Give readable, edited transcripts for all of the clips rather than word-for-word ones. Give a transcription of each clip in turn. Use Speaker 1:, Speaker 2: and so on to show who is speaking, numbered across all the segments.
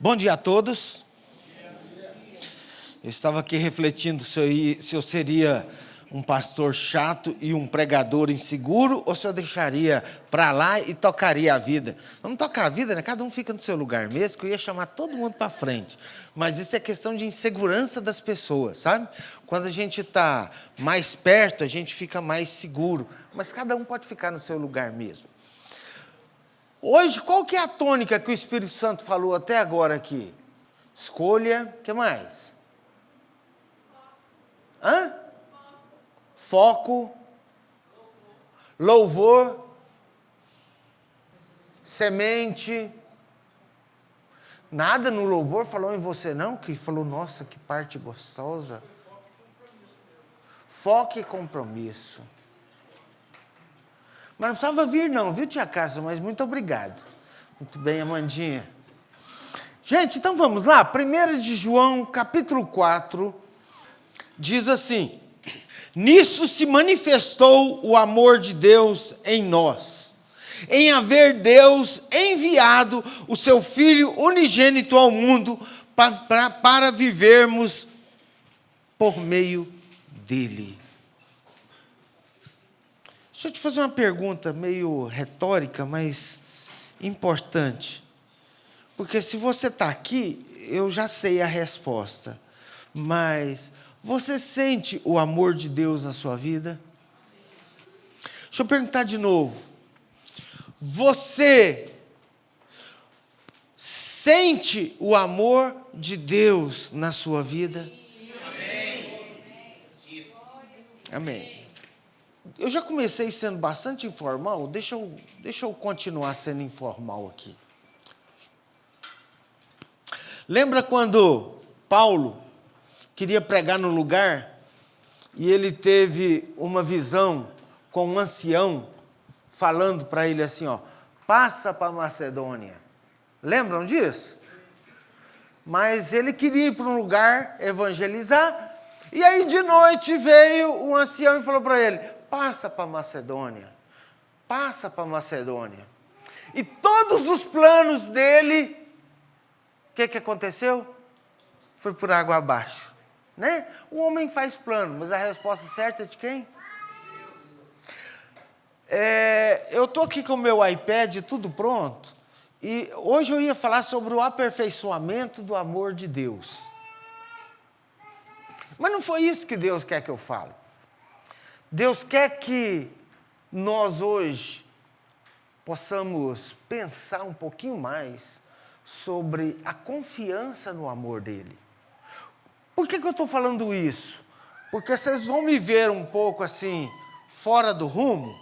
Speaker 1: Bom dia a todos. Eu estava aqui refletindo se eu seria um pastor chato e um pregador inseguro, ou se eu deixaria para lá e tocaria a vida. Vamos tocar a vida, né? Cada um fica no seu lugar mesmo, que eu ia chamar todo mundo para frente. Mas isso é questão de insegurança das pessoas, sabe? Quando a gente está mais perto, a gente fica mais seguro. Mas cada um pode ficar no seu lugar mesmo. Hoje, qual que é a tônica que o Espírito Santo falou até agora aqui? Escolha, o que mais? Foco, louvor, semente. Nada no louvor falou em você não, que falou, nossa, que parte gostosa. Foco e compromisso. Mas não precisava vir não, viu, tia Cássia? Mas muito obrigado. Muito bem, Amandinha. Gente, então vamos lá. 1 de João, capítulo 4, diz assim: nisso se manifestou o amor de Deus em nós, em haver Deus enviado o seu Filho unigênito ao mundo para vivermos por meio dele. Deixa eu te fazer uma pergunta meio retórica, mas importante. Porque se você está aqui, eu já sei a resposta. Mas você sente o amor de Deus na sua vida? Deixa eu perguntar de novo. Você sente o amor de Deus na sua vida? Amém. Amém. Eu já comecei sendo bastante informal, deixa eu continuar sendo informal aqui. Lembra quando Paulo queria pregar no lugar e ele teve uma visão com um ancião falando para ele assim, ó, passa para Macedônia. Lembram disso? Mas ele queria ir para um lugar evangelizar e aí de noite veio um ancião e falou para ele, passa para Macedônia, passa para Macedônia. E todos os planos dele, o que aconteceu? Foi por água abaixo, né? O homem faz plano, mas a resposta certa é de quem? Eu estou aqui com o meu iPad, tudo pronto, e hoje eu ia falar sobre o aperfeiçoamento do amor de Deus. Mas não foi isso que Deus quer que eu fale. Deus quer que nós hoje possamos pensar um pouquinho mais sobre a confiança no amor dele. Por que eu estou falando isso? Porque vocês vão me ver um pouco assim, fora do rumo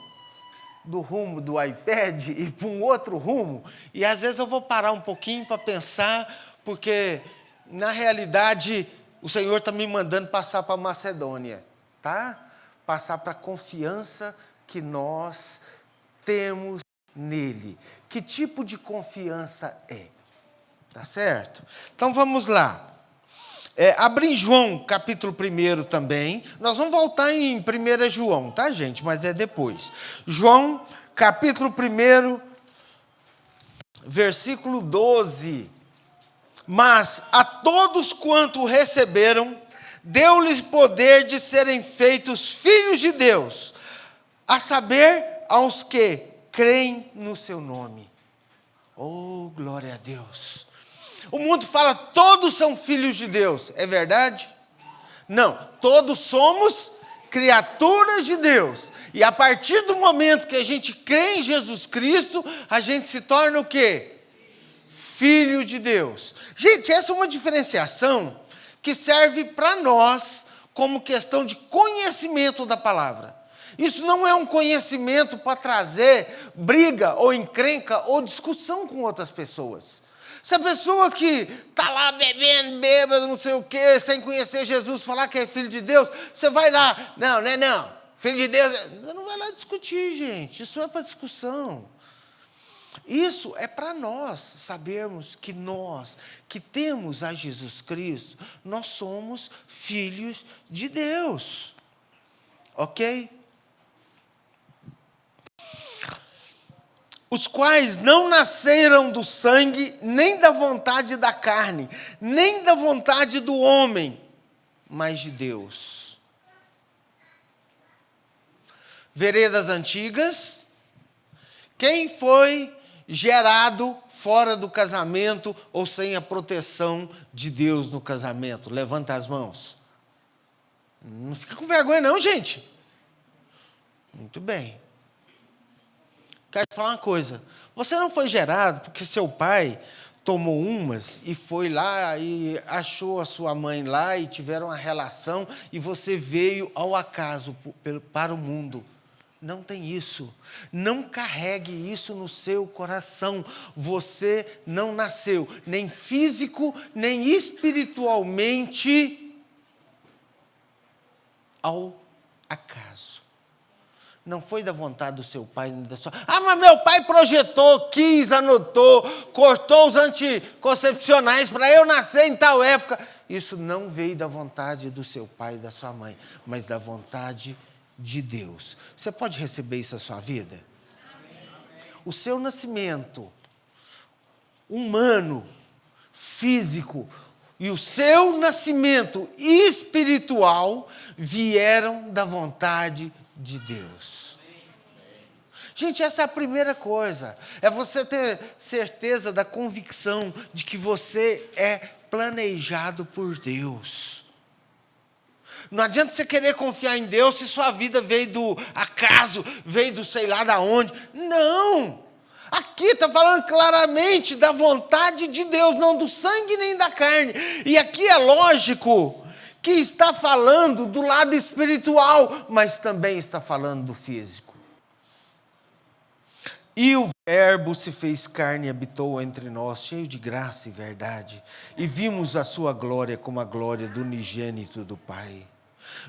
Speaker 1: do iPad e para um outro rumo, e às vezes eu vou parar um pouquinho para pensar, porque na realidade o Senhor está me mandando passar para a Macedônia, tá? Passar para a confiança que nós temos nele. Que tipo de confiança é? Tá certo? Então vamos lá. Abre em João, capítulo 1 também. Nós vamos voltar em 1 João, tá, gente? Mas é depois. João, capítulo 1, versículo 12. Mas a todos quanto receberam, deu-lhes poder de serem feitos filhos de Deus, a saber, aos que creem no seu nome. Oh, glória a Deus! O mundo fala, todos são filhos de Deus. É verdade? Não, todos somos criaturas de Deus. E a partir do momento que a gente crê em Jesus Cristo, a gente se torna o quê? Filho de Deus. Gente, essa é uma diferenciação que serve para nós como questão de conhecimento da palavra. Isso não é um conhecimento para trazer briga ou encrenca ou discussão com outras pessoas. Se a pessoa que está lá bebendo, bêbado, não sei o quê, sem conhecer Jesus, falar que é filho de Deus, você vai lá, não, filho de Deus, você não vai lá discutir, gente, isso não é para discussão. Isso é para nós sabermos que nós, que temos a Jesus Cristo, nós somos filhos de Deus, ok? os quais não nasceram do sangue, nem da vontade da carne, nem da vontade do homem, mas de Deus. Veredas antigas, quem foi gerado fora do casamento ou sem a proteção de Deus no casamento? Levanta as mãos. Não fica com vergonha não, gente. Muito bem. Quero te falar uma coisa. Você não foi gerado porque seu pai tomou umas e foi lá e achou a sua mãe lá e tiveram uma relação e você veio ao acaso para o mundo. Não tem isso. Não carregue isso no seu coração. Você não nasceu nem físico, nem espiritualmente ao acaso. Não foi da vontade do seu pai, nem da sua... mas meu pai projetou, quis, anotou, cortou os anticoncepcionais para eu nascer em tal época. Isso não veio da vontade do seu pai e da sua mãe, mas da vontade de Deus. Você pode receber isso na sua vida? O seu nascimento humano, físico, e o seu nascimento espiritual vieram da vontade de Deus. Gente, essa é a primeira coisa. É você ter certeza da convicção de que você é planejado por Deus. Não adianta você querer confiar em Deus se sua vida veio do acaso, veio do sei lá da onde. Não! Aqui está falando claramente da vontade de Deus, não do sangue nem da carne. E aqui é lógico que está falando do lado espiritual, mas também está falando do físico. E o Verbo se fez carne e habitou entre nós, cheio de graça e verdade, e vimos a sua glória como a glória do unigênito do Pai.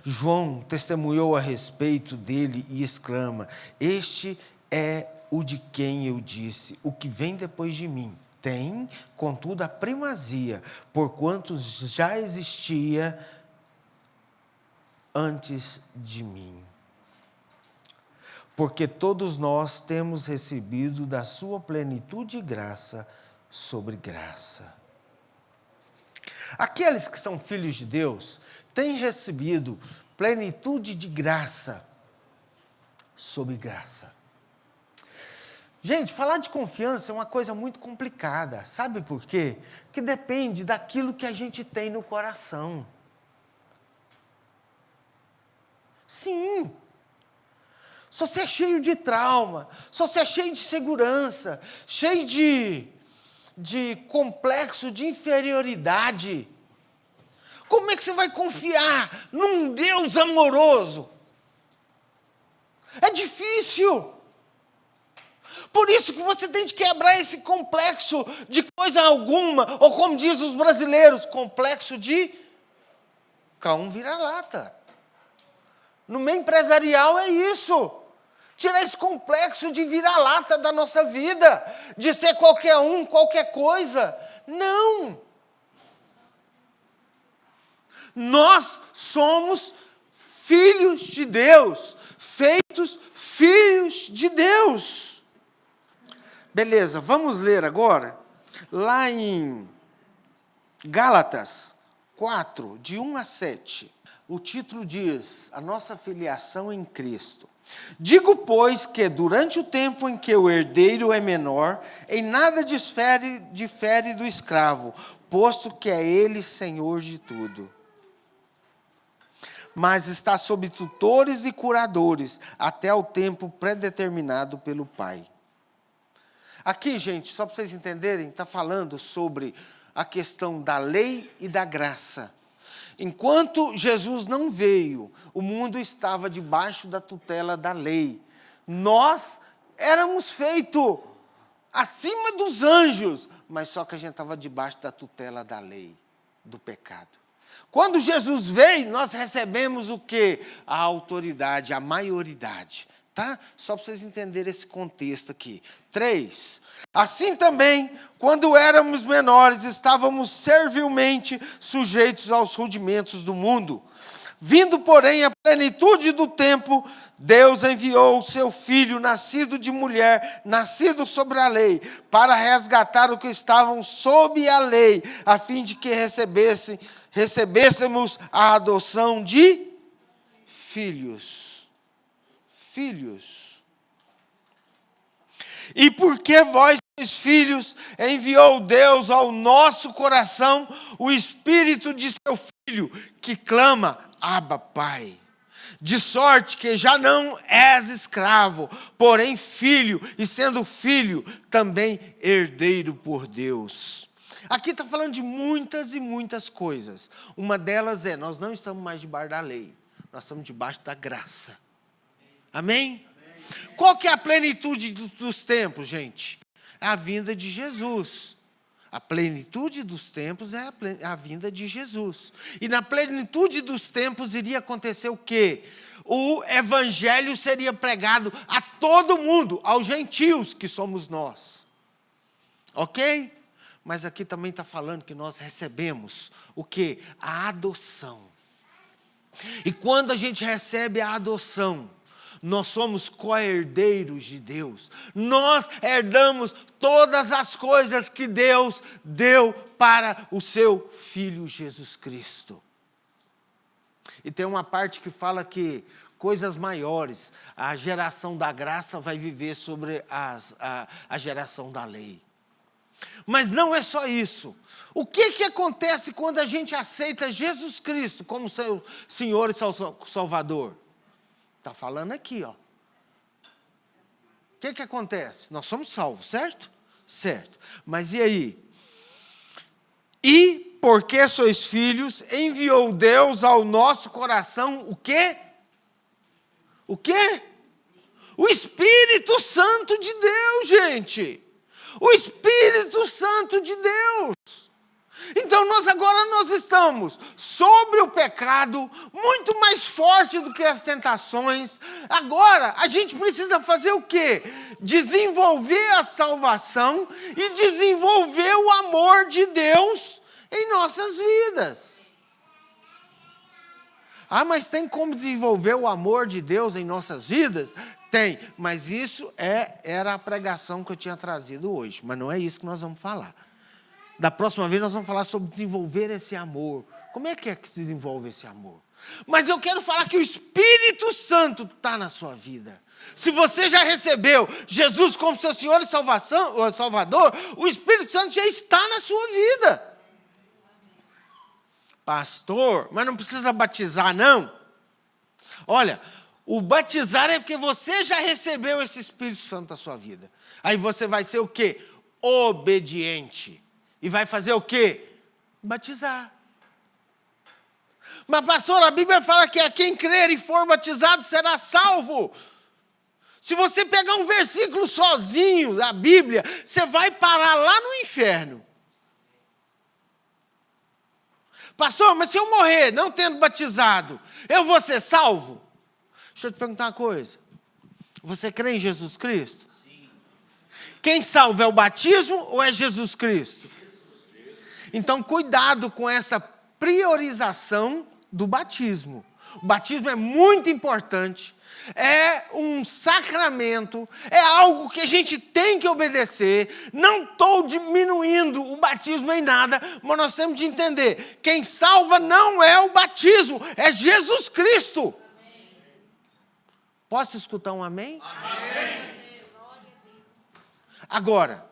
Speaker 1: João testemunhou a respeito dele e exclama: este é o de quem eu disse, o que vem depois de mim tem, contudo, a primazia, porquanto já existia antes de mim. Porque todos nós temos recebido da sua plenitude de graça sobre graça. Aqueles que são filhos de Deus têm recebido plenitude de graça sobre graça. Gente, falar de confiança é uma coisa muito complicada. Sabe por quê? Porque depende daquilo que a gente tem no coração. Sim. Se você é cheio de trauma, se você é cheio de segurança, cheio de complexo de inferioridade, como é que você vai confiar num Deus amoroso? É difícil. Por isso que você tem de quebrar esse complexo de coisa alguma, ou como diz os brasileiros, complexo de cão vira-lata. No meio empresarial é isso. Tirar esse complexo de vira-lata da nossa vida, de ser qualquer um, qualquer coisa. Não. Nós somos filhos de Deus, feitos filhos de Deus. Beleza, vamos ler agora, lá em Gálatas 4, de 1 a 7. O título diz: a nossa filiação em Cristo. Digo, pois, que durante o tempo em que o herdeiro é menor, em nada difere do escravo, posto que é ele senhor de tudo. Mas está sob tutores e curadores, até o tempo predeterminado pelo Pai. Aqui, gente, só para vocês entenderem, está falando sobre a questão da lei e da graça. Enquanto Jesus não veio, o mundo estava debaixo da tutela da lei. Nós éramos feitos acima dos anjos, mas só que a gente estava debaixo da tutela da lei, do pecado. Quando Jesus veio, nós recebemos o quê? A autoridade, a maioridade. Tá? Só para vocês entenderem esse contexto aqui. 3. Assim também, quando éramos menores, estávamos servilmente sujeitos aos rudimentos do mundo. Vindo, porém, a plenitude do tempo, Deus enviou o seu Filho, nascido de mulher, nascido sobre a lei, para resgatar os que estavam sob a lei, a fim de que recebêssemos a adoção de filhos. Filhos. E porque vós sois filhos, enviou Deus ao nosso coração o Espírito de seu Filho, que clama, Abba, Pai. De sorte que já não és escravo, porém filho, e sendo filho, também herdeiro por Deus. Aqui está falando de muitas e muitas coisas. Uma delas é, nós não estamos mais debaixo da lei, nós estamos debaixo da graça. Amém? Qual que é a plenitude dos tempos, gente? É a vinda de Jesus. A plenitude dos tempos é a vinda de Jesus. E na plenitude dos tempos iria acontecer o quê? O evangelho seria pregado a todo mundo, aos gentios que somos nós. Ok? Mas aqui também está falando que nós recebemos o quê? A adoção. E quando a gente recebe a adoção, nós somos co-herdeiros de Deus. Nós herdamos todas as coisas que Deus deu para o seu Filho Jesus Cristo. E tem uma parte que fala que coisas maiores, a geração da graça vai viver sobre a geração da lei. Mas não é só isso. O que acontece quando a gente aceita Jesus Cristo como seu Senhor e Salvador? Está falando aqui, ó. O que acontece? Nós somos salvos, certo? Certo. Mas e aí? E, porque sois filhos, enviou Deus ao nosso coração o quê? O quê? O Espírito Santo de Deus, gente. O Espírito Santo de Deus. Então agora nós estamos sobre o pecado, muito mais forte do que as tentações. Agora a gente precisa fazer o quê? Desenvolver a salvação e desenvolver o amor de Deus em nossas vidas. Ah, mas tem como desenvolver o amor de Deus em nossas vidas? Tem, mas isso era a pregação que eu tinha trazido hoje, mas não é isso que nós vamos falar. Da próxima vez nós vamos falar sobre desenvolver esse amor. Como é que se desenvolve esse amor? Mas eu quero falar que o Espírito Santo está na sua vida. Se você já recebeu Jesus como seu Senhor e Salvador, o Espírito Santo já está na sua vida. Pastor, mas não precisa batizar, não? Olha, o batizar é porque você já recebeu esse Espírito Santo na sua vida. Aí você vai ser o quê? Obediente. E vai fazer o quê? Batizar. Mas, pastor, a Bíblia fala que a quem crer e for batizado será salvo. Se você pegar um versículo sozinho da Bíblia, você vai parar lá no inferno. Pastor, mas se eu morrer não tendo batizado, eu vou ser salvo? Deixa eu te perguntar uma coisa. Você crê em Jesus Cristo? Sim. Quem salva é o batismo ou é Jesus Cristo? Então, cuidado com essa priorização do batismo. O batismo é muito importante, é um sacramento, é algo que a gente tem que obedecer. Não estou diminuindo o batismo em nada, mas nós temos de entender, quem salva não é o batismo, é Jesus Cristo. Amém. Posso escutar um amém? Amém. Agora,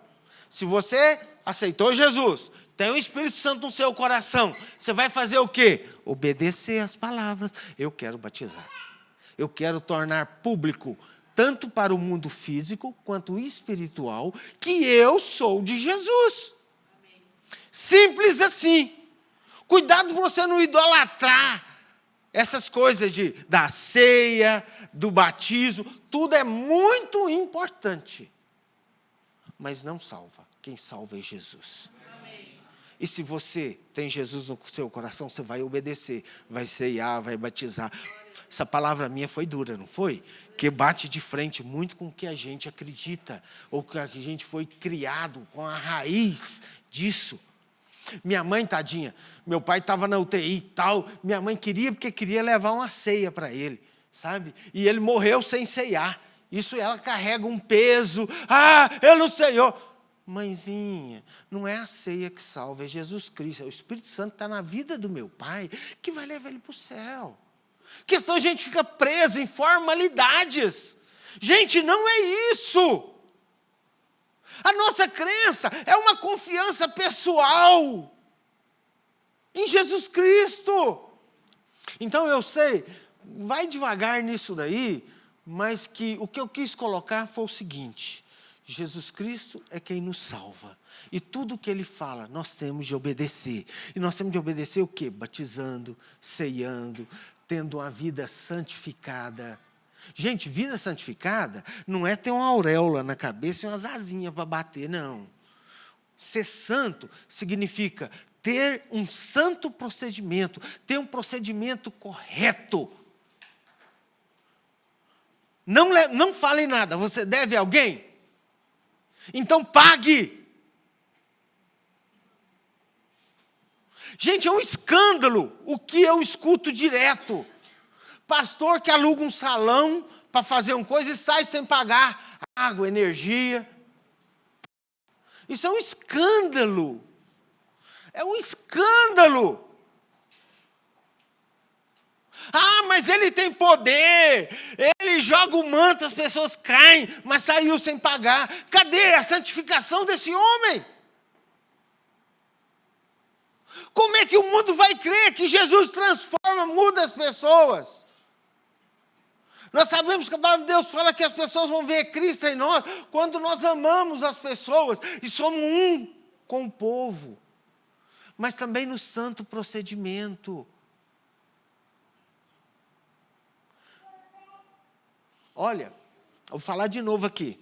Speaker 1: se você aceitou Jesus, tem o Espírito Santo no seu coração, você vai fazer o quê? Obedecer as palavras. Eu quero batizar. Eu quero tornar público, tanto para o mundo físico quanto espiritual, que eu sou de Jesus. Amém. Simples assim. Cuidado para você não idolatrar essas coisas da ceia, do batismo. Tudo é muito importante. Mas não salva. Quem salva é Jesus. E se você tem Jesus no seu coração, você vai obedecer, vai ceiar, vai batizar. Essa palavra minha foi dura, não foi? Que bate de frente muito com o que a gente acredita, ou que a gente foi criado com a raiz disso. Minha mãe, tadinha, meu pai estava na UTI e tal, minha mãe queria, porque queria levar uma ceia para ele, sabe? E ele morreu sem ceiar. Isso ela carrega um peso. Eu não ceiou. Mãezinha, não é a ceia que salva, é Jesus Cristo, é o Espírito Santo que está na vida do meu pai, que vai levar ele para o céu. Porque senão a gente fica preso em formalidades. Gente, não é isso. A nossa crença é uma confiança pessoal em Jesus Cristo. Então eu sei, vai devagar nisso daí, mas que o que eu quis colocar foi o seguinte: Jesus Cristo é quem nos salva. E tudo que Ele fala, nós temos de obedecer. E nós temos de obedecer o quê? Batizando, ceiando, tendo uma vida santificada. Gente, vida santificada não é ter uma auréola na cabeça e umas asinhas para bater, não. Ser santo significa ter um santo procedimento, ter um procedimento correto. Não fale nada, você deve a alguém? Então pague. Gente, é um escândalo o que eu escuto direto. Pastor que aluga um salão para fazer uma coisa e sai sem pagar água, energia. Isso é um escândalo. É um escândalo. Mas ele tem poder. Ele joga o manto, as pessoas caem, mas saiu sem pagar. Cadê a santificação desse homem? Como é que o mundo vai crer que Jesus transforma, muda as pessoas? Nós sabemos que a palavra de Deus fala que as pessoas vão ver Cristo em nós quando nós amamos as pessoas e somos um com o povo. Mas também no santo procedimento. Olha, vou falar de novo aqui.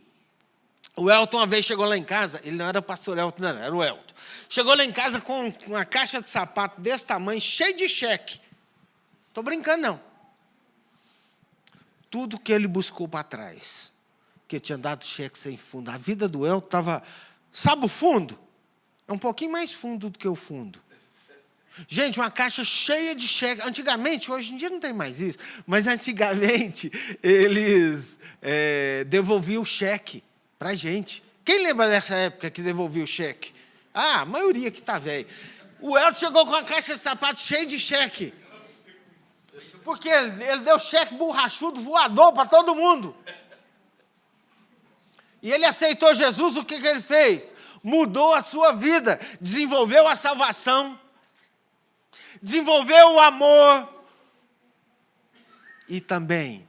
Speaker 1: O Elton uma vez chegou lá em casa, ele não era o pastor Elton, não, era o Elton. Chegou lá em casa com uma caixa de sapato desse tamanho, cheio de cheque. Estou brincando, não. Tudo que ele buscou para trás, que tinha dado cheque sem fundo. A vida do Elton estava... Sabe o fundo? É um pouquinho mais fundo do que o fundo. Gente, uma caixa cheia de cheque. Antigamente, hoje em dia não tem mais isso, mas antigamente eles devolviam o cheque para a gente. Quem lembra dessa época que devolvia o cheque? A maioria que está velho. O Elton chegou com uma caixa de sapato cheia de cheque. Porque ele deu cheque borrachudo, voador para todo mundo. E ele aceitou Jesus, o que ele fez? Mudou a sua vida, desenvolveu a salvação, desenvolveu o amor e também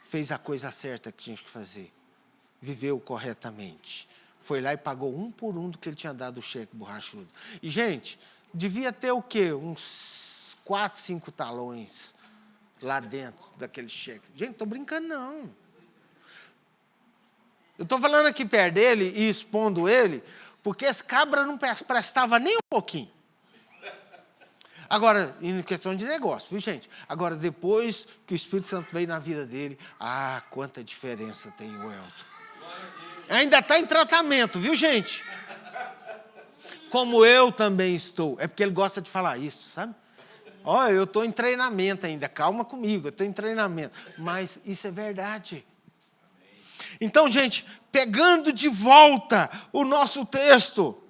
Speaker 1: fez a coisa certa que tinha que fazer. Viveu corretamente. Foi lá e pagou um por um do que ele tinha dado o cheque borrachudo. E, gente, devia ter o quê? Uns 4, 5 talões lá dentro daquele cheque. Gente, estou brincando, não. Eu estou falando aqui perto dele e expondo ele, porque esse cabra não prestava nem um pouquinho. Agora, em questão de negócio, viu, gente? Agora, depois que o Espírito Santo veio na vida dele, quanta diferença tem o Elton. Ainda está em tratamento, viu, gente? Como eu também estou. É porque ele gosta de falar isso, sabe? Eu estou em treinamento ainda, calma comigo, eu estou em treinamento. Mas isso é verdade. Então, gente, pegando de volta o nosso texto,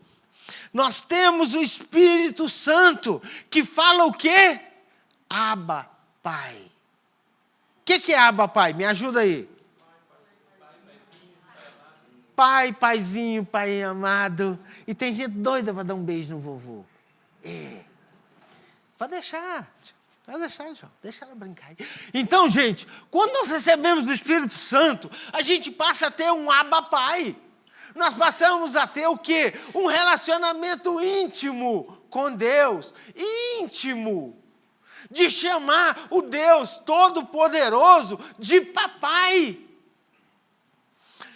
Speaker 1: nós temos o Espírito Santo que fala o quê? Abba, Pai. O que é Abba, Pai? Me ajuda aí. Pai, paizinho, pai amado. E tem gente doida para dar um beijo no vovô. Pode deixar, João. Deixa ela brincar. Então, gente, quando nós recebemos o Espírito Santo, a gente passa a ter um Abba Pai. Nós passamos a ter o quê? Um relacionamento íntimo com Deus. Íntimo. De chamar o Deus Todo-Poderoso de papai.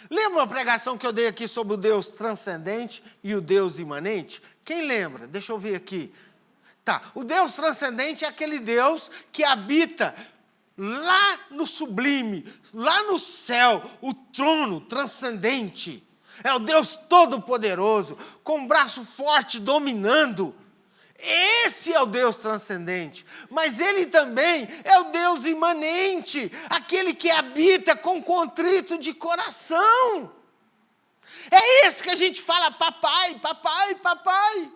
Speaker 1: Lembra uma pregação que eu dei aqui sobre o Deus transcendente e o Deus imanente? Quem lembra? Deixa eu ver aqui. O Deus transcendente é aquele Deus que habita lá no sublime, lá no céu, o trono transcendente. É o Deus Todo-Poderoso, com um braço forte dominando. Esse é o Deus transcendente. Mas Ele também é o Deus imanente, aquele que habita com contrito de coração. É esse que a gente fala, papai, papai, papai.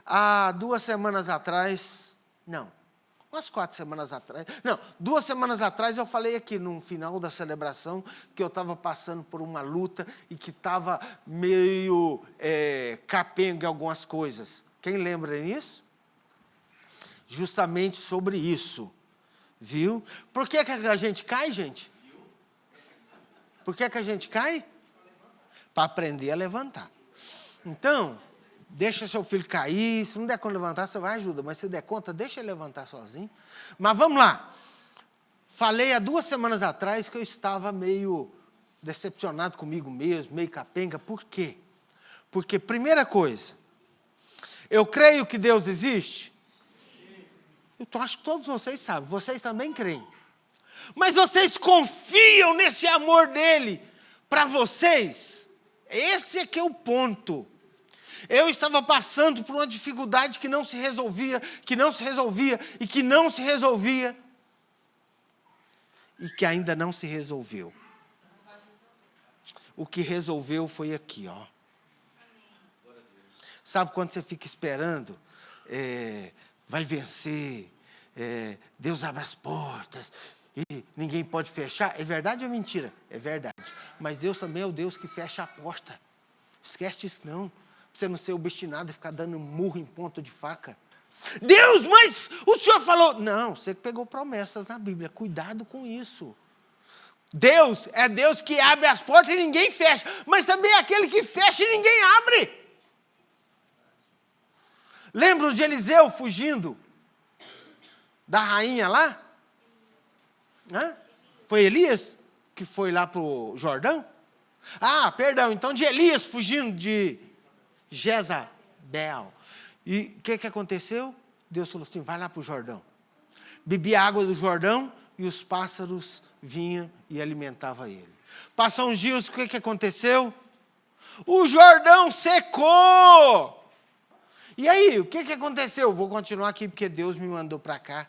Speaker 1: Há 2 semanas atrás, não, umas 4 semanas atrás, não, 2 semanas atrás eu falei aqui no final da celebração que eu estava passando por uma luta e que estava meio capenga em algumas coisas. Quem lembra disso? Justamente sobre isso, viu? Por que a gente cai, gente? Por que a gente cai? Para aprender a levantar. Então, deixa seu filho cair, se não der conta de levantar, você vai ajuda, mas se der conta, deixa ele levantar sozinho. Mas vamos lá. Falei há 2 semanas atrás que eu estava meio decepcionado comigo mesmo, meio capenga. Por quê? Porque, primeira coisa, eu creio que Deus existe. Eu acho que todos vocês sabem, vocês também creem. Mas vocês confiam nesse amor dele para vocês? Esse é que é o ponto. Eu estava passando por uma dificuldade que não se resolvia, que não se resolvia, e que não se resolvia, e que ainda não se resolveu. O que resolveu foi aqui, ó. Sabe quando você fica esperando? Vai vencer, Deus abre as portas, e ninguém pode fechar. É verdade ou mentira? É verdade. Mas Deus também é o Deus que fecha a porta. Esquece isso não. Você não ser obstinado e ficar dando murro em ponto de faca. Deus, mas o Senhor falou. Não, você que pegou promessas na Bíblia. Cuidado com isso. Deus é Deus que abre as portas e ninguém fecha. Mas também é aquele que fecha e ninguém abre. Lembram de Eliseu fugindo da rainha lá? Foi Elias que foi lá para o Jordão? Perdão, então de Elias fugindo de Jezabel. E o que aconteceu? Deus falou assim, vai lá para o Jordão. Bebia a água do Jordão e os pássaros vinham e alimentavam ele. Passou uns dias, o que aconteceu? O Jordão secou. E aí, o que aconteceu? Vou continuar aqui porque Deus me mandou para cá.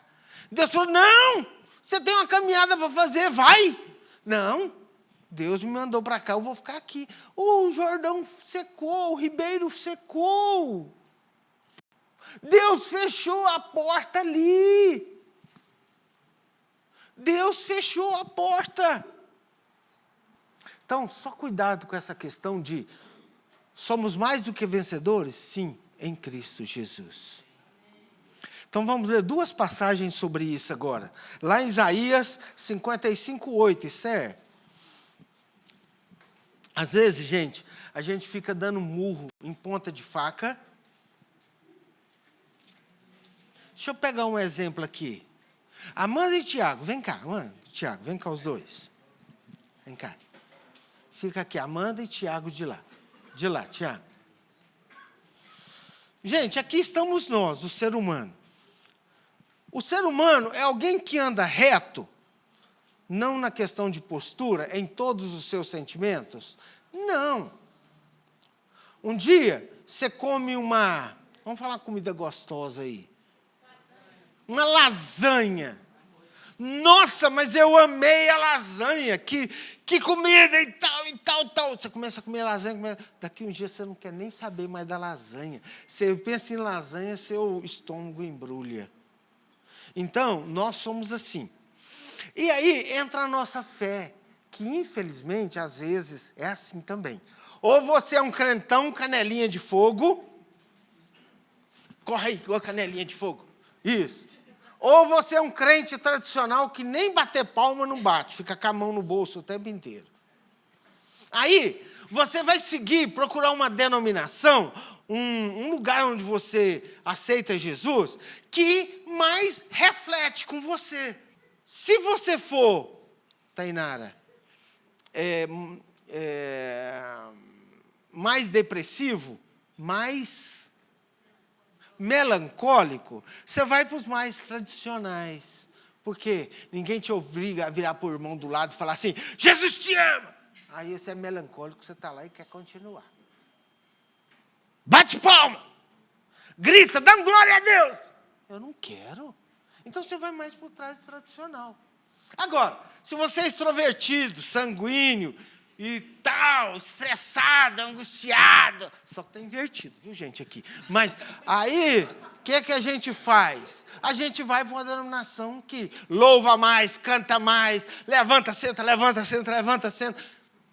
Speaker 1: Deus falou, não, você tem uma caminhada para fazer, vai. Não, Deus me mandou para cá, eu vou ficar aqui. O Jordão secou, o ribeiro secou. Deus fechou a porta ali. Deus fechou a porta. Então, só cuidado com essa questão de somos mais do que vencedores? Sim, em Cristo Jesus. Então vamos ler 2 passagens sobre isso agora. Lá em Isaías 55:8, Esther. Às vezes, gente, a gente fica dando murro em ponta de faca. Deixa eu pegar um exemplo aqui. Amanda e Tiago, vem cá, Amanda, Tiago, vem cá os dois. Vem cá. Fica aqui, Amanda e Tiago de lá. De lá, Tiago. Gente, aqui estamos nós, o ser humano. O ser humano é alguém que anda reto, não na questão de postura, em todos os seus sentimentos. Não. Um dia, você come vamos falar comida gostosa aí. Uma lasanha. Nossa, mas eu amei a lasanha. Que comida e tal. Você começa a comer lasanha. Daqui um dia você não quer nem saber mais da lasanha. Você pensa em lasanha, seu estômago embrulha. Então, nós somos assim. E aí entra a nossa fé, que infelizmente, às vezes, é assim também. Ou você é um crentão, canelinha de fogo. Corre aí, com a canelinha de fogo. Isso. Ou você é um crente tradicional que nem bater palma não bate, fica com a mão no bolso o tempo inteiro. Aí, você vai procurar uma denominação, um lugar onde você aceita Jesus, que mais reflete com você. Se você for, Tainara, mais depressivo, mais melancólico, você vai para os mais tradicionais, Porque ninguém te obriga a virar para o irmão do lado e falar assim, Jesus te ama. Aí você é melancólico, você está lá e quer continuar. Bate palma. Grita, dá glória a Deus. Eu não quero. Então você vai mais por trás do tradicional. Agora, se você é extrovertido, sanguíneo e tal, estressado, angustiado, só que está invertido, viu, gente, aqui. Mas aí, o que a gente faz? A gente vai para uma denominação que louva mais, canta mais, levanta, senta, levanta, senta, levanta, senta,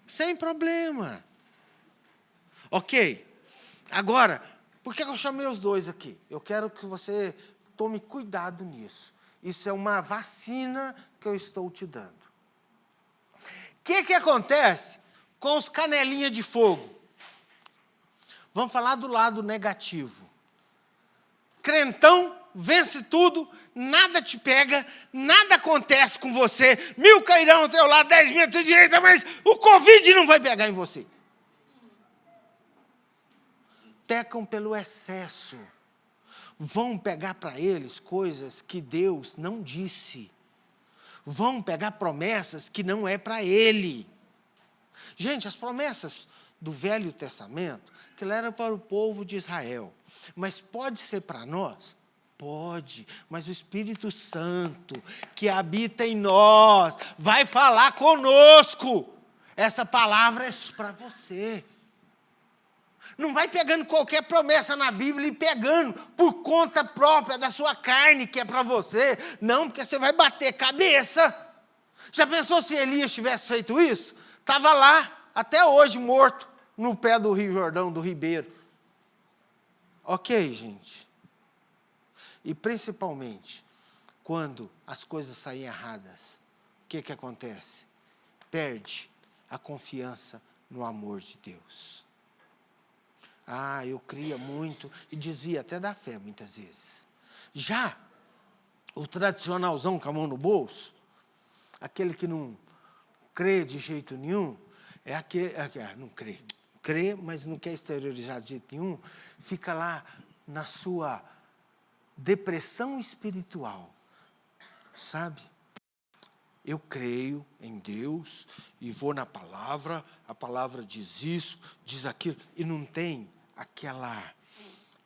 Speaker 1: sem problema. Ok? Agora, por que eu chamei os dois aqui? Eu quero que você tome cuidado nisso. Isso é uma vacina que eu estou te dando. O que acontece com os canelinha de fogo? Vamos falar do lado negativo. Crentão, vence tudo, nada te pega, nada acontece com você, 1000 cairão ao teu lado, 10.000 à tua direita, mas o Covid não vai pegar em você. Pecam pelo excesso. Vão pegar para eles coisas que Deus não disse. Vão pegar promessas que não é para ele. Gente, as promessas do Velho Testamento, que eram para o povo de Israel. Mas pode ser para nós? Pode. Mas o Espírito Santo, que habita em nós, vai falar conosco. Essa palavra é para você. Não vai pegando qualquer promessa na Bíblia e pegando por conta própria da sua carne, que é para você. Não, porque você vai bater cabeça. Já pensou se Elias tivesse feito isso? Estava lá, até hoje, morto, no pé do Rio Jordão, do Ribeiro. Ok, gente? E principalmente, quando as coisas saem erradas, o que acontece? Perde a confiança no amor de Deus. Ah, eu cria muito e desvia até da fé, muitas vezes. Já o tradicionalzão com a mão no bolso, aquele que não crê de jeito nenhum, é aquele, não crê. Crê, mas não quer exteriorizar de jeito nenhum, fica lá na sua depressão espiritual, sabe? Eu creio em Deus e vou na palavra, a palavra diz isso, diz aquilo, e não tem aquela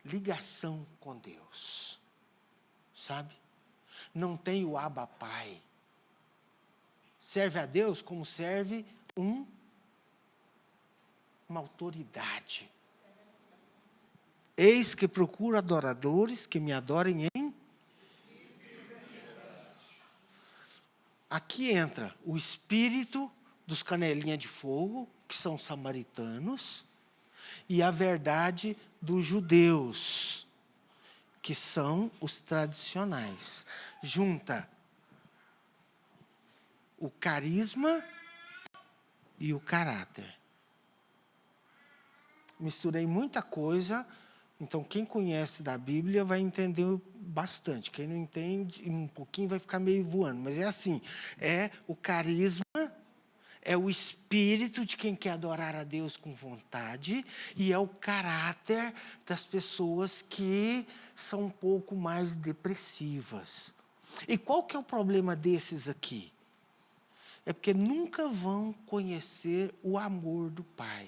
Speaker 1: ligação com Deus, sabe? Não tem o Abba Pai. Serve a Deus como serve uma autoridade. Eis que procuro adoradores que me adorem em... Aqui entra o espírito dos canelinha de fogo, que são samaritanos, e a verdade dos judeus, que são os tradicionais. Junta o carisma e o caráter. Misturei muita coisa, então quem conhece da Bíblia vai entender bastante. Quem não entende, um pouquinho vai ficar meio voando. Mas é assim, é o carisma, é o espírito de quem quer adorar a Deus com vontade e é o caráter das pessoas que são um pouco mais depressivas. E qual que é o problema desses aqui? É porque nunca vão conhecer o amor do Pai.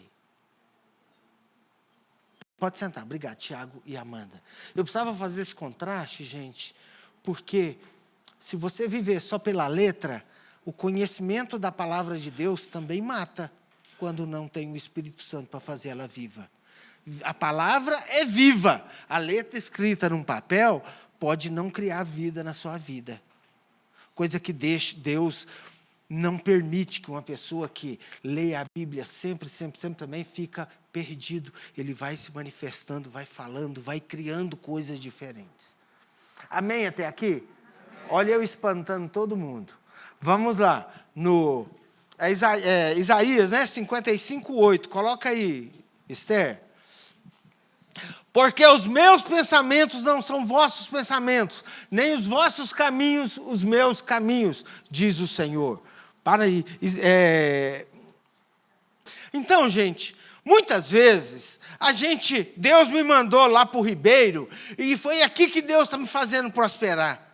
Speaker 1: Pode sentar. Obrigado, Tiago e Amanda. Eu precisava fazer esse contraste, gente, porque se você viver só pela letra, o conhecimento da palavra de Deus também mata quando não tem o Espírito Santo para fazer ela viva. A palavra é viva. A letra escrita num papel pode não criar vida na sua vida. Coisa que Deus não permite que uma pessoa que leia a Bíblia sempre também fica perdido. Ele vai se manifestando, vai falando, vai criando coisas diferentes. Amém até aqui? Amém. Olha eu espantando todo mundo. Vamos lá, no Isaías, né, 55:8. Coloca aí, Esther. Porque os meus pensamentos não são vossos pensamentos, nem os vossos caminhos os meus caminhos, diz o Senhor. Para aí. Então, gente, muitas vezes, Deus me mandou lá para o Ribeiro, e foi aqui que Deus está me fazendo prosperar.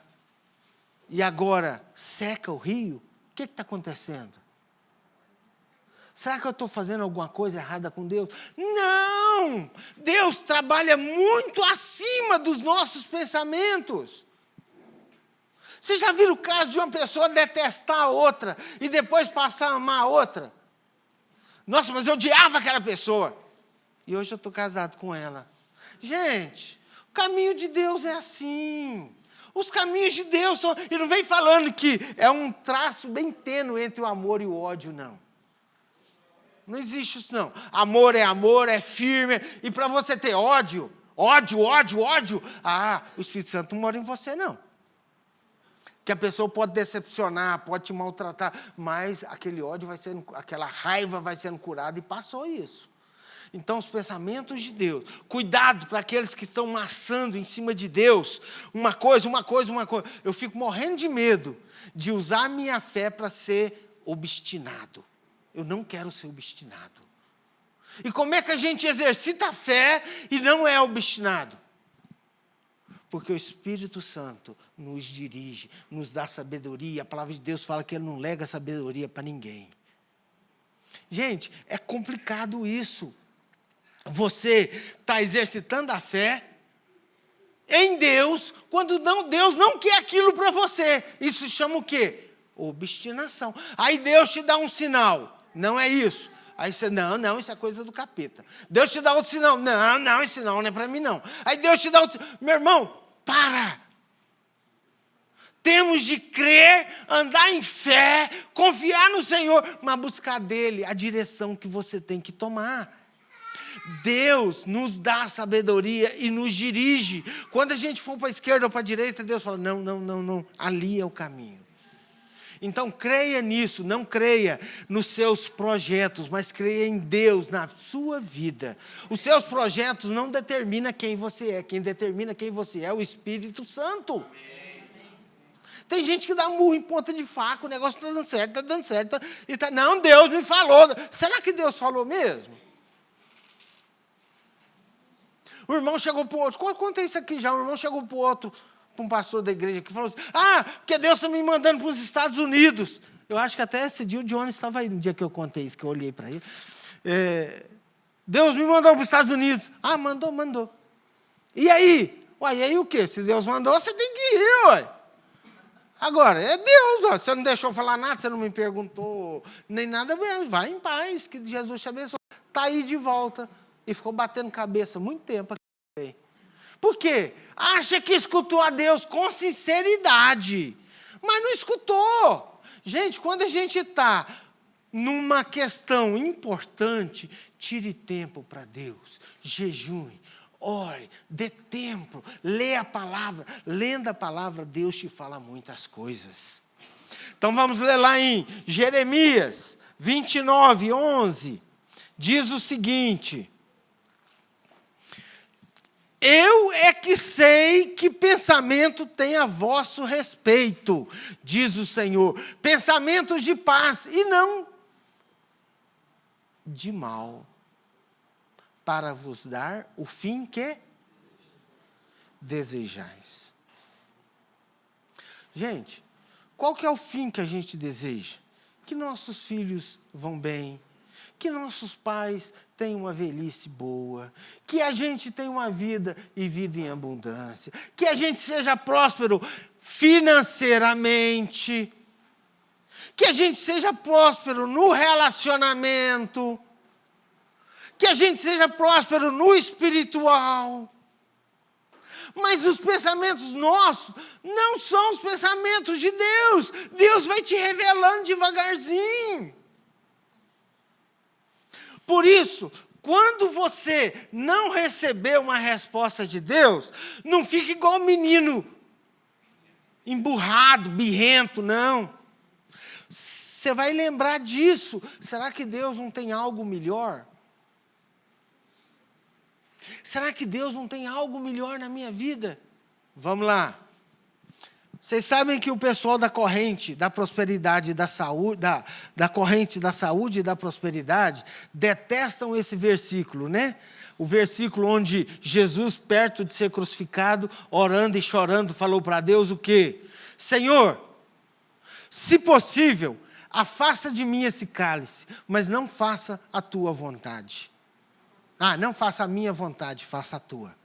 Speaker 1: e agora seca o rio, o que está acontecendo? Será que eu estou fazendo alguma coisa errada com Deus? Não! Deus trabalha muito acima dos nossos pensamentos. Vocês já viram o caso de uma pessoa detestar a outra e depois passar a amar a outra? Nossa, mas eu odiava aquela pessoa. E hoje eu estou casado com ela. Gente, o caminho de Deus é assim. Os caminhos de Deus são... E não vem falando que é um traço bem tênue entre o amor e o ódio, não. Não existe isso, não. Amor, é firme. E para você ter ódio, o Espírito Santo não mora em você, não. Que a pessoa pode decepcionar, pode te maltratar, mas aquele ódio vai sendo, aquela raiva vai sendo curada, e passou isso. Então, os pensamentos de Deus, cuidado para aqueles que estão maçando em cima de Deus, uma coisa. Eu fico morrendo de medo de usar a minha fé para ser obstinado. Eu não quero ser obstinado. E como é que a gente exercita a fé e não é obstinado? Porque o Espírito Santo nos dirige, nos dá sabedoria. A palavra de Deus fala que Ele não lega sabedoria para ninguém. Gente, é complicado isso. Você está exercitando a fé em Deus, quando Deus não quer aquilo para você. Isso se chama o quê? Obstinação. Aí Deus te dá um sinal. Não é isso. Aí você, não, isso é coisa do capeta. Deus te dá outro sinal. Não, esse não é para mim, não. Aí Deus te dá outro sinal. Meu irmão, para. Temos de crer, andar em fé, confiar no Senhor, mas buscar dele a direção que você tem que tomar. Deus nos dá sabedoria e nos dirige. Quando a gente for para a esquerda ou para a direita, Deus fala, não, ali é o caminho. Então, creia nisso, não creia nos seus projetos, mas creia em Deus, na sua vida. Os seus projetos não determinam quem você é, quem determina quem você é o Espírito Santo. Tem gente que dá murro em ponta de faca, o negócio está dando certo, não, Deus me falou. Será que Deus falou mesmo? O irmão chegou para o outro, conta isso aqui já, o irmão chegou para o outro, para um pastor da igreja, que falou assim, porque Deus está me mandando para os Estados Unidos. Eu acho que até esse dia o Johnny estava aí, no dia que eu contei isso, que eu olhei para ele. Deus me mandou para os Estados Unidos. Mandou. E aí? E aí o quê? Se Deus mandou, você tem que ir, ué. Agora, é Deus, ó. Você não deixou falar nada, você não me perguntou nem nada, vai em paz, que Jesus te abençoe. Está aí de volta. E ficou batendo cabeça muito tempo aqui. Por quê? Acha que escutou a Deus com sinceridade, mas não escutou. Gente, quando a gente está numa questão importante, tire tempo para Deus, jejue, ore, dê tempo, lê a palavra. Lendo a palavra, Deus te fala muitas coisas. Então vamos ler lá em Jeremias 29, 11. Diz o seguinte: eu é que sei que pensamento tem a vosso respeito, diz o Senhor, pensamentos de paz e não de mal, para vos dar o fim que desejais. Gente, qual que é o fim que a gente deseja? Que nossos filhos vão bem, que nossos pais tenham uma velhice boa, que a gente tenha uma vida e vida em abundância, que a gente seja próspero financeiramente, que a gente seja próspero no relacionamento, que a gente seja próspero no espiritual. Mas os pensamentos nossos não são os pensamentos de Deus. Deus vai te revelando devagarzinho. Por isso, quando você não receber uma resposta de Deus, não fique igual o menino emburrado, birrento, não. Você vai lembrar disso. Será que Deus não tem algo melhor? Será que Deus não tem algo melhor na minha vida? Vamos lá. Vocês sabem que o pessoal da corrente da prosperidade e da saúde, da corrente da saúde e da prosperidade, detestam esse versículo, né? O versículo onde Jesus, perto de ser crucificado, orando e chorando, falou para Deus o quê? Senhor, se possível, afasta de mim esse cálice, mas não faça a tua vontade. Não faça a minha vontade, faça a tua.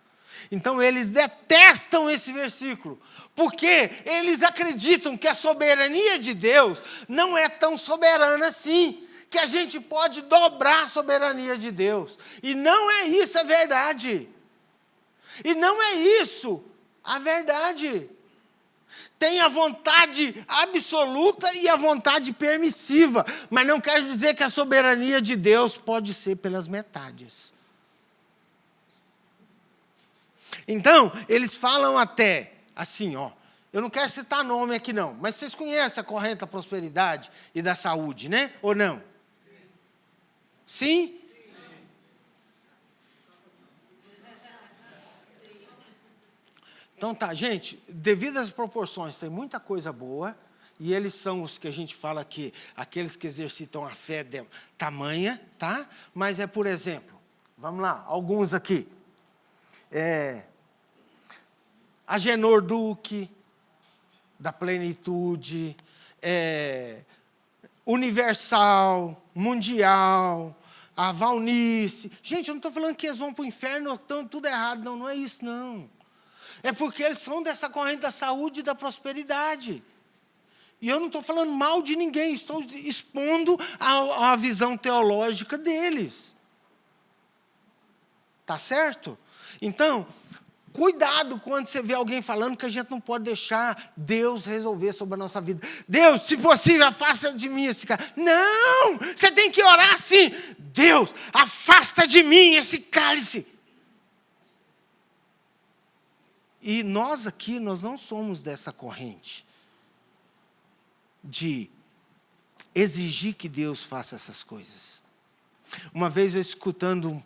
Speaker 1: Então eles detestam esse versículo, porque eles acreditam que a soberania de Deus não é tão soberana assim, que a gente pode dobrar a soberania de Deus. E não é isso a verdade. E não é isso a verdade. Tem a vontade absoluta e a vontade permissiva, mas não quer dizer que a soberania de Deus pode ser pelas metades. Então, eles falam até assim, eu não quero citar nome aqui não, mas vocês conhecem a corrente da prosperidade e da saúde, né? Ou não? Sim? Então tá, gente, devido às proporções, tem muita coisa boa, e eles são os que a gente fala que, aqueles que exercitam a fé tamanha, tá? Mas por exemplo, vamos lá, alguns aqui. Agenor Duque, da Plenitude, Universal, Mundial, a Valnice. Gente, eu não estou falando que eles vão para o inferno, estão tudo errado, não é isso não. É porque eles são dessa corrente da saúde e da prosperidade. E eu não estou falando mal de ninguém, estou expondo a visão teológica deles. Tá certo? Então, cuidado quando você vê alguém falando que a gente não pode deixar Deus resolver sobre a nossa vida. Deus, se possível, afasta de mim esse cara. Não! Você tem que orar assim. Deus, afasta de mim esse cálice. E nós aqui, nós não somos dessa corrente de exigir que Deus faça essas coisas. Uma vez eu escutando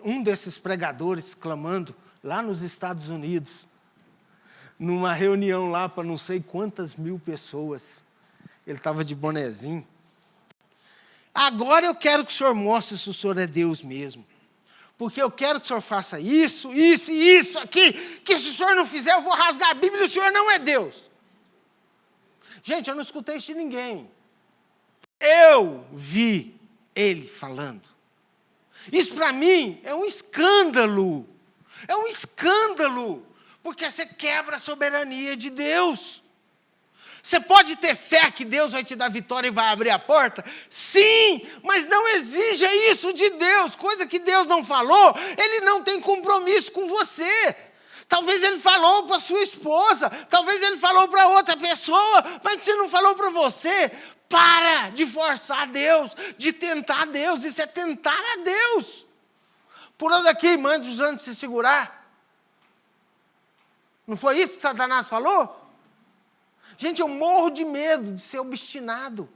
Speaker 1: um desses pregadores clamando lá nos Estados Unidos, numa reunião lá para não sei quantas mil pessoas, ele estava de bonezinho. Agora eu quero que o senhor mostre se o senhor é Deus mesmo. Porque eu quero que o senhor faça isso, isso e isso aqui, que se o senhor não fizer, eu vou rasgar a Bíblia e o senhor não é Deus. Gente, eu não escutei isso de ninguém. Eu vi ele falando. Isso para mim é um escândalo. É um escândalo, porque você quebra a soberania de Deus. Você pode ter fé que Deus vai te dar vitória e vai abrir a porta? Sim, mas não exija isso de Deus. Coisa que Deus não falou, Ele não tem compromisso com você. Talvez Ele falou para sua esposa, talvez Ele falou para outra pessoa, mas se não falou para você, para de forçar Deus, de tentar Deus. Isso é tentar a Deus. Pulando aqui, manda os anjos se segurar. Não foi isso que Satanás falou? Gente, eu morro de medo de ser obstinado.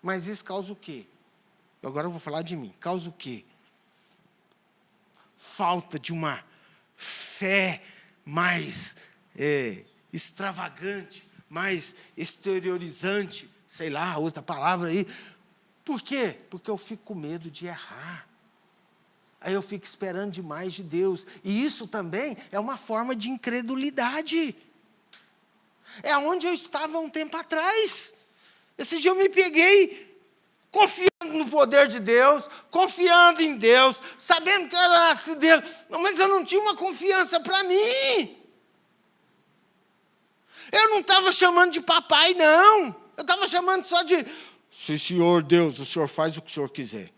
Speaker 1: Mas isso causa o quê? Agora eu vou falar de mim. Causa o quê? Falta de uma fé mais extravagante, mais exteriorizante, sei lá, outra palavra aí. Por quê? Porque eu fico com medo de errar. Aí eu fico esperando demais de Deus. E isso também é uma forma de incredulidade. É onde eu estava um tempo atrás. Esse dia eu me peguei confiando no poder de Deus, confiando em Deus, sabendo que eu era nascido dele, mas eu não tinha uma confiança para mim. Eu não estava chamando de papai, não. Eu estava chamando só de, se Senhor Deus, o Senhor faz o que o Senhor quiser.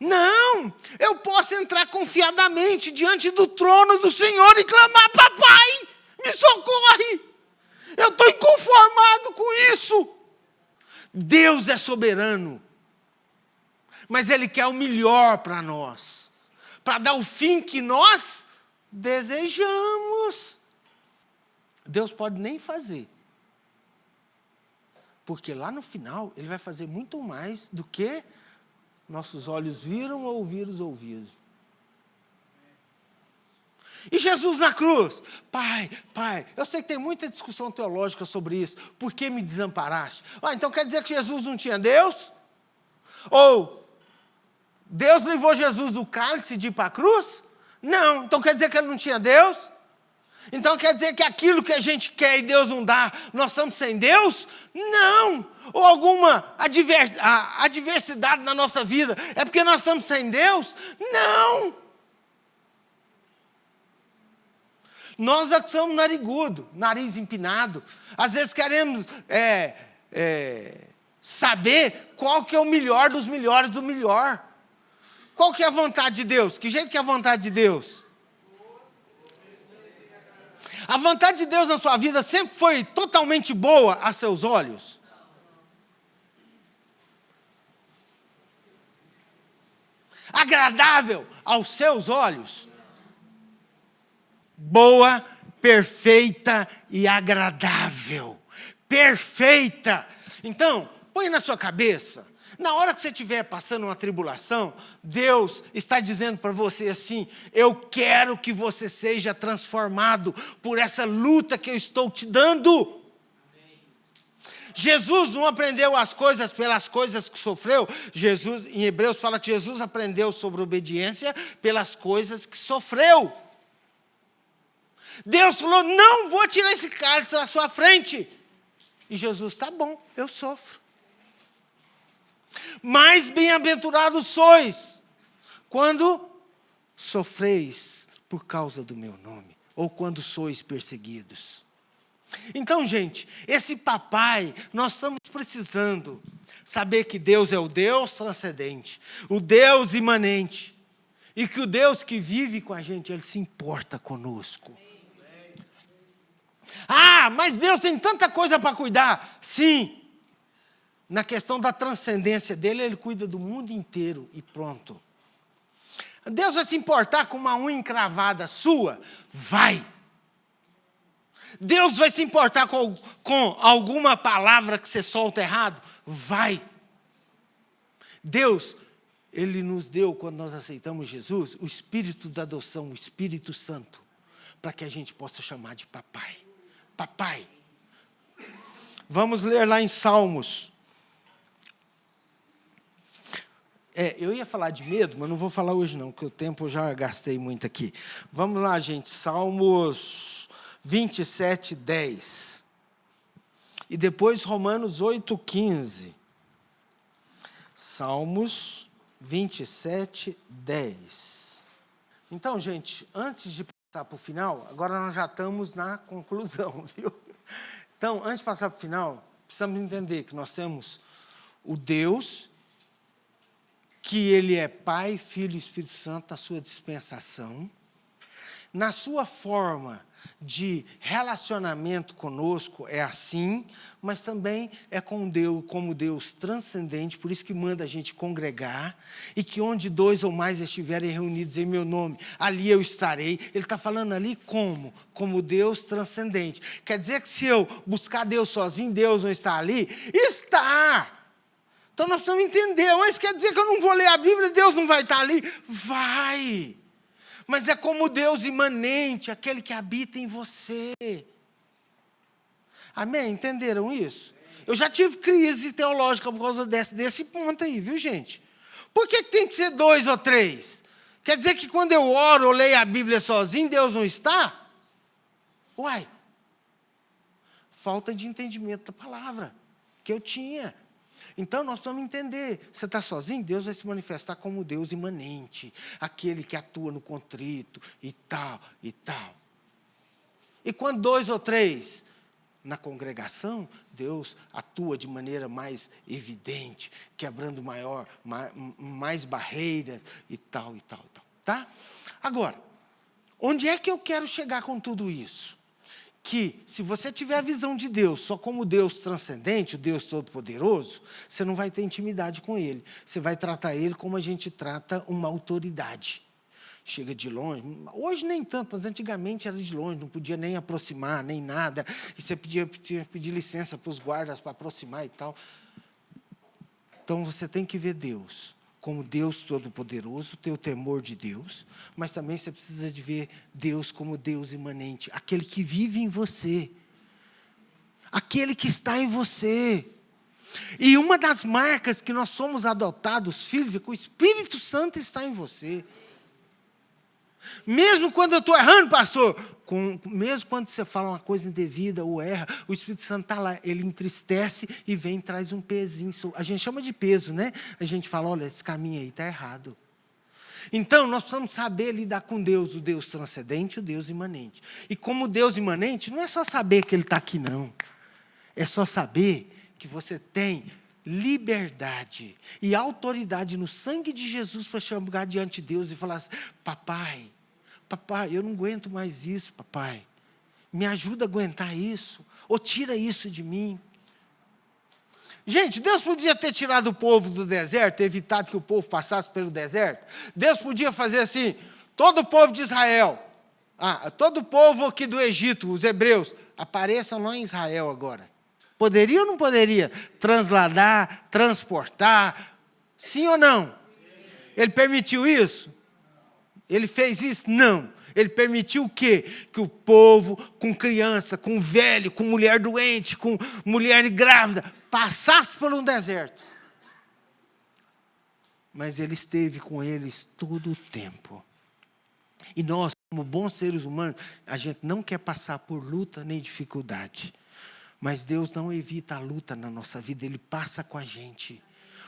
Speaker 1: Não, eu posso entrar confiadamente diante do trono do Senhor e clamar, papai, me socorre. Eu estou inconformado com isso. Deus é soberano, mas Ele quer o melhor para nós, para dar o fim que nós desejamos. Deus pode nem fazer, porque lá no final Ele vai fazer muito mais do que nossos olhos viram ou ouviram os ouvidos. E Jesus na cruz, Pai, eu sei que tem muita discussão teológica sobre isso. Por que me desamparaste? Então quer dizer que Jesus não tinha Deus? Ou Deus livrou Jesus do cálice de ir para a cruz? Não, então quer dizer que ele não tinha Deus? Então quer dizer que aquilo que a gente quer e Deus não dá, nós estamos sem Deus? Não. Ou alguma adversidade na nossa vida, é porque nós estamos sem Deus? Não. Nós é que somos narigudo, nariz empinado. Às vezes queremos saber qual que é o melhor dos melhores do melhor. Qual que é a vontade de Deus? Que jeito que é a vontade de Deus? A vontade de Deus na sua vida sempre foi totalmente boa a seus olhos? Agradável aos seus olhos? Boa, perfeita e agradável. Perfeita. Então, põe na sua cabeça, na hora que você estiver passando uma tribulação, Deus está dizendo para você assim: eu quero que você seja transformado por essa luta que eu estou te dando. Jesus não aprendeu as coisas pelas coisas que sofreu. Jesus, em Hebreus fala que Jesus aprendeu sobre obediência pelas coisas que sofreu. Deus falou: não vou tirar esse cálice da sua frente. E Jesus: tá bom, eu sofro. Mais bem-aventurados sois quando sofreis por causa do meu nome, ou quando sois perseguidos. Então, gente, esse papai, nós estamos precisando saber que Deus é o Deus transcendente, o Deus imanente, e que o Deus que vive com a gente, Ele se importa conosco. Ah, mas Deus tem tanta coisa para cuidar. Sim. Na questão da transcendência dele, Ele cuida do mundo inteiro e pronto. Deus vai se importar com uma unha encravada sua? Vai. Deus vai se importar com alguma palavra que você solta errado? Vai. Deus, Ele nos deu, quando nós aceitamos Jesus, o Espírito da adoção, o Espírito Santo, para que a gente possa chamar de papai. Papai. Vamos ler lá em Salmos. Eu ia falar de medo, mas não vou falar hoje não, porque o tempo eu já gastei muito aqui. Vamos lá, gente, Salmos 27, 10. E depois Romanos 8, 15. Salmos 27, 10. Então, gente, antes de passar para o final, agora nós já estamos na conclusão, viu? Então, antes de passar para o final, precisamos entender que nós temos o Deus, que Ele é Pai, Filho e Espírito Santo, na sua dispensação, na sua forma de relacionamento conosco é assim, mas também é com Deus, como Deus transcendente, por isso que manda a gente congregar, e que onde 2 ou mais estiverem reunidos em meu nome, ali eu estarei. Ele está falando ali como? Como Deus transcendente. Quer dizer que se eu buscar Deus sozinho, Deus não está ali? Está! Então nós precisamos entender, mas quer dizer que eu não vou ler a Bíblia e Deus não vai estar ali? Vai! Mas é como Deus imanente, aquele que habita em você. Amém? Entenderam isso? Eu já tive crise teológica por causa desse ponto aí, viu, gente? Por que tem que ser 2 ou 3? Quer dizer que quando eu oro ou leio a Bíblia sozinho, Deus não está? Uai! Falta de entendimento da palavra que eu tinha. Então, nós vamos entender. Você está sozinho? Deus vai se manifestar como Deus imanente. Aquele que atua no contrito e tal, e tal. E quando 2 ou 3? Na congregação, Deus atua de maneira mais evidente, quebrando mais barreiras e tal, e tal, e tal. Tá? Agora, onde é que eu quero chegar com tudo isso? Que se você tiver a visão de Deus só como Deus transcendente, o Deus Todo-Poderoso, você não vai ter intimidade com Ele. Você vai tratar Ele como a gente trata uma autoridade. Chega de longe, hoje nem tanto, mas antigamente era de longe, não podia nem aproximar, nem nada. E você podia pedir licença para os guardas para aproximar e tal. Então você tem que ver Deus como Deus Todo-Poderoso, ter o temor de Deus, mas também você precisa de ver Deus como Deus imanente, aquele que vive em você, aquele que está em você. E uma das marcas que nós somos adotados, filhos, é que o Espírito Santo está em você. Mesmo quando eu estou errando, pastor, mesmo quando você fala uma coisa indevida ou erra, o Espírito Santo está lá, ele entristece e vem e traz um pezinho. A gente chama de peso, né? A gente fala, olha, esse caminho aí está errado. Então, nós precisamos saber lidar com Deus, o Deus transcendente e o Deus imanente. E como Deus imanente, não é só saber que Ele está aqui, não. É só saber que você tem liberdade e autoridade no sangue de Jesus para chegar diante de Deus e falar assim, papai, eu não aguento mais isso, papai. Me ajuda a aguentar isso, ou tira isso de mim. Gente, Deus podia ter tirado o povo do deserto, evitado que o povo passasse pelo deserto. Deus podia fazer assim, todo o povo de Israel, todo o povo aqui do Egito, os hebreus, apareçam lá em Israel agora. Poderia ou não poderia? Transladar, transportar, sim ou não? Ele permitiu isso? Ele fez isso? Não. Ele permitiu o quê? Que o povo, com criança, com velho, com mulher doente, com mulher grávida, passasse por um deserto. Mas ele esteve com eles todo o tempo. E nós, como bons seres humanos, a gente não quer passar por luta nem dificuldade. Mas Deus não evita a luta na nossa vida, Ele passa com a gente.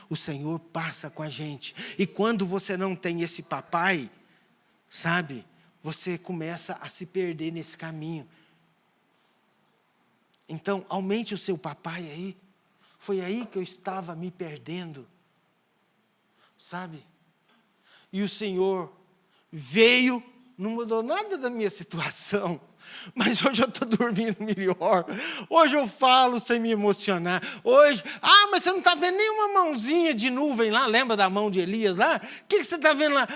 Speaker 1: O Senhor passa com a gente. E quando você não tem esse papai, sabe, você começa a se perder nesse caminho. Então, aumente o seu papai aí. Foi aí que eu estava me perdendo. Sabe? E o Senhor veio, não mudou nada da minha situação. Mas hoje eu estou dormindo melhor. Hoje eu falo sem me emocionar. Hoje, mas você não está vendo nenhuma mãozinha de nuvem lá? Lembra da mão de Elias lá? O que você está vendo lá?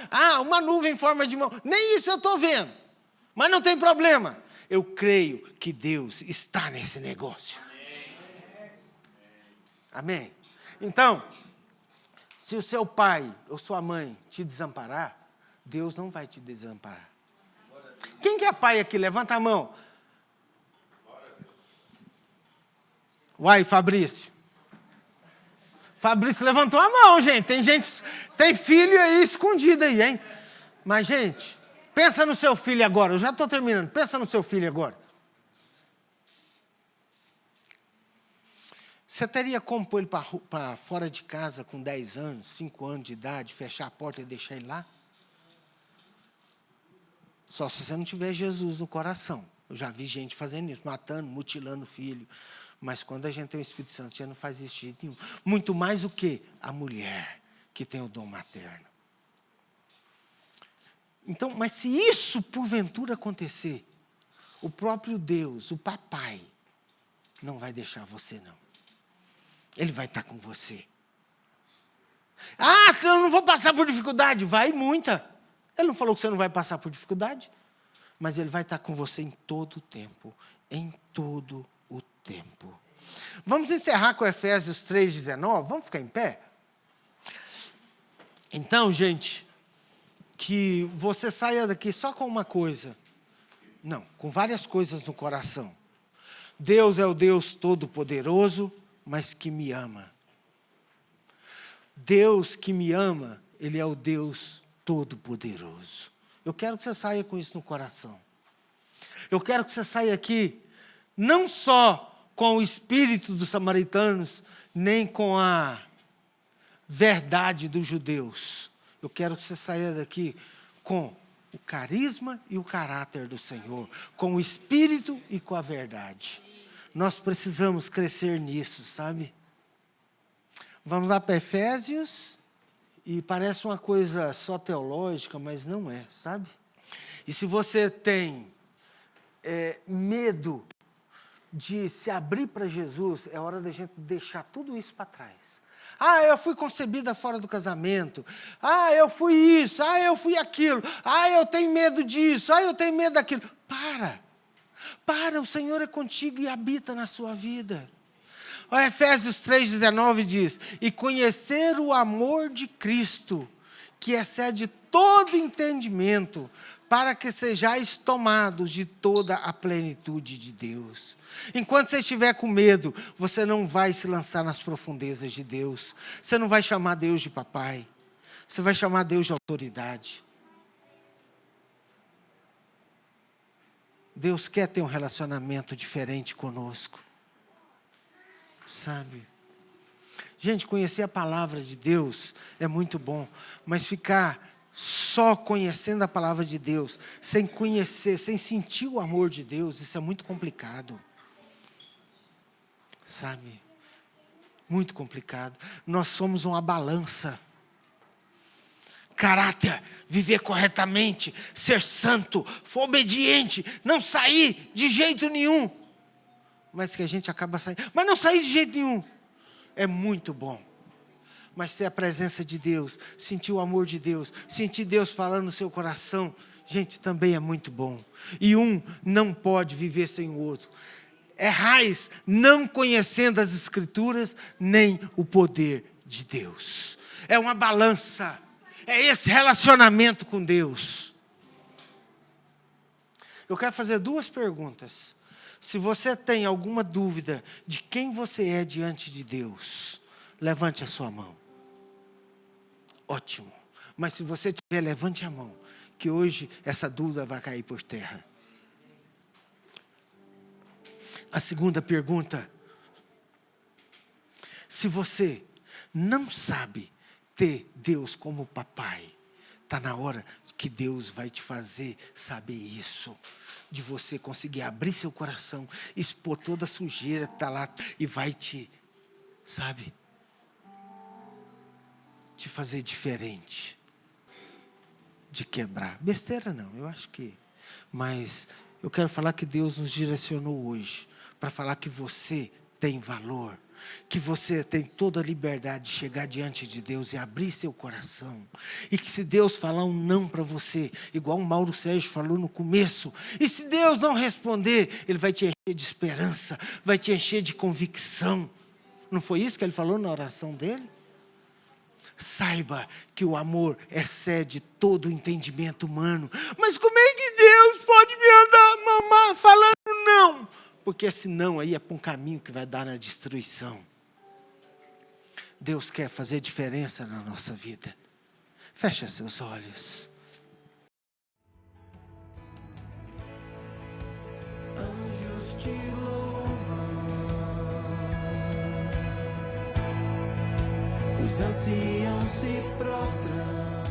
Speaker 1: Uma nuvem em forma de mão. Nem isso eu estou vendo. Mas não tem problema. Eu creio que Deus está nesse negócio. Amém? Então, se o seu pai ou sua mãe te desamparar, Deus não vai te desamparar. Quem que é pai aqui? Levanta a mão. Uai, Fabrício. Fabrício levantou a mão, gente. Tem filho aí escondido aí, hein? Mas, gente, pensa no seu filho agora. Eu já estou terminando. Pensa no seu filho agora. Você teria como pôr ele para fora de casa com 10 anos, 5 anos de idade, fechar a porta e deixar ele lá? Só se você não tiver Jesus no coração. Eu já vi gente fazendo isso, matando, mutilando o filho. Mas quando a gente tem o Espírito Santo, a gente não faz isso de jeito nenhum. Muito mais o que? A mulher que tem o dom materno. Então, mas se isso porventura acontecer, o próprio Deus, o papai, não vai deixar você não. Ele vai estar com você. Se eu não vou passar por dificuldade, vai muita. Ele não falou que você não vai passar por dificuldade, mas Ele vai estar com você em todo o tempo. Em todo o tempo. Vamos encerrar com Efésios 3,19? Vamos ficar em pé? Então, gente, que você saia daqui só com uma coisa. Não, com várias coisas no coração. Deus é o Deus Todo-Poderoso, mas que me ama. Deus que me ama, Ele é o Deus Todo-Poderoso. Eu quero que você saia com isso no coração. Eu quero que você saia aqui, não só com o espírito dos samaritanos, nem com a verdade dos judeus. Eu quero que você saia daqui com o carisma e o caráter do Senhor, com o espírito e com a verdade. Nós precisamos crescer nisso, sabe? Vamos lá para Efésios. E parece uma coisa só teológica, mas não é, sabe? E se você tem medo de se abrir para Jesus, é hora da gente deixar tudo isso para trás. Eu fui concebida fora do casamento. Eu fui isso. Eu fui aquilo. Eu tenho medo disso. Eu tenho medo daquilo. Para, o Senhor é contigo e habita na sua vida. Efésios 3,19 diz, e conhecer o amor de Cristo, que excede todo entendimento, para que sejais tomados de toda a plenitude de Deus. Enquanto você estiver com medo, você não vai se lançar nas profundezas de Deus. Você não vai chamar Deus de papai. Você vai chamar Deus de autoridade. Deus quer ter um relacionamento diferente conosco. Sabe? Gente, conhecer a palavra de Deus é muito bom, mas ficar só conhecendo a palavra de Deus, sem conhecer, sem sentir o amor de Deus, isso é muito complicado. Sabe? Muito complicado. Nós somos uma balança. Caráter, viver corretamente, ser santo, for obediente, não sair de jeito nenhum. Mas que a gente acaba saindo. Mas não sair de jeito nenhum é muito bom. Mas ter a presença de Deus, sentir o amor de Deus, sentir Deus falando no seu coração, gente, também é muito bom. E um não pode viver sem o outro. Errais não conhecendo as Escrituras, nem o poder de Deus. É uma balança. É esse relacionamento com Deus. Eu quero fazer 2 perguntas. Se você tem alguma dúvida de quem você é diante de Deus, levante a sua mão. Ótimo. Mas se você tiver, levante a mão, que hoje essa dúvida vai cair por terra. A segunda pergunta. Se você não sabe ter Deus como papai, está na hora que Deus vai te fazer saber isso. De você conseguir abrir seu coração, expor toda a sujeira que está lá e vai te, sabe, te fazer diferente. De quebrar. Besteira não, eu acho que. Mas eu quero falar que Deus nos direcionou hoje para falar que você tem valor, que você tem toda a liberdade de chegar diante de Deus e abrir seu coração. E que se Deus falar um não para você, igual o Mauro Sérgio falou no começo, e se Deus não responder, Ele vai te encher de esperança, vai te encher de convicção. Não foi isso que ele falou na oração dele? Saiba que o amor excede todo o entendimento humano. Mas como é que Deus pode me andar, mamar, falando não? Porque esse não aí é para um caminho que vai dar na destruição. Deus quer fazer diferença na nossa vida. Fecha seus olhos.
Speaker 2: Anjos te louvam, os anciãos se prostram.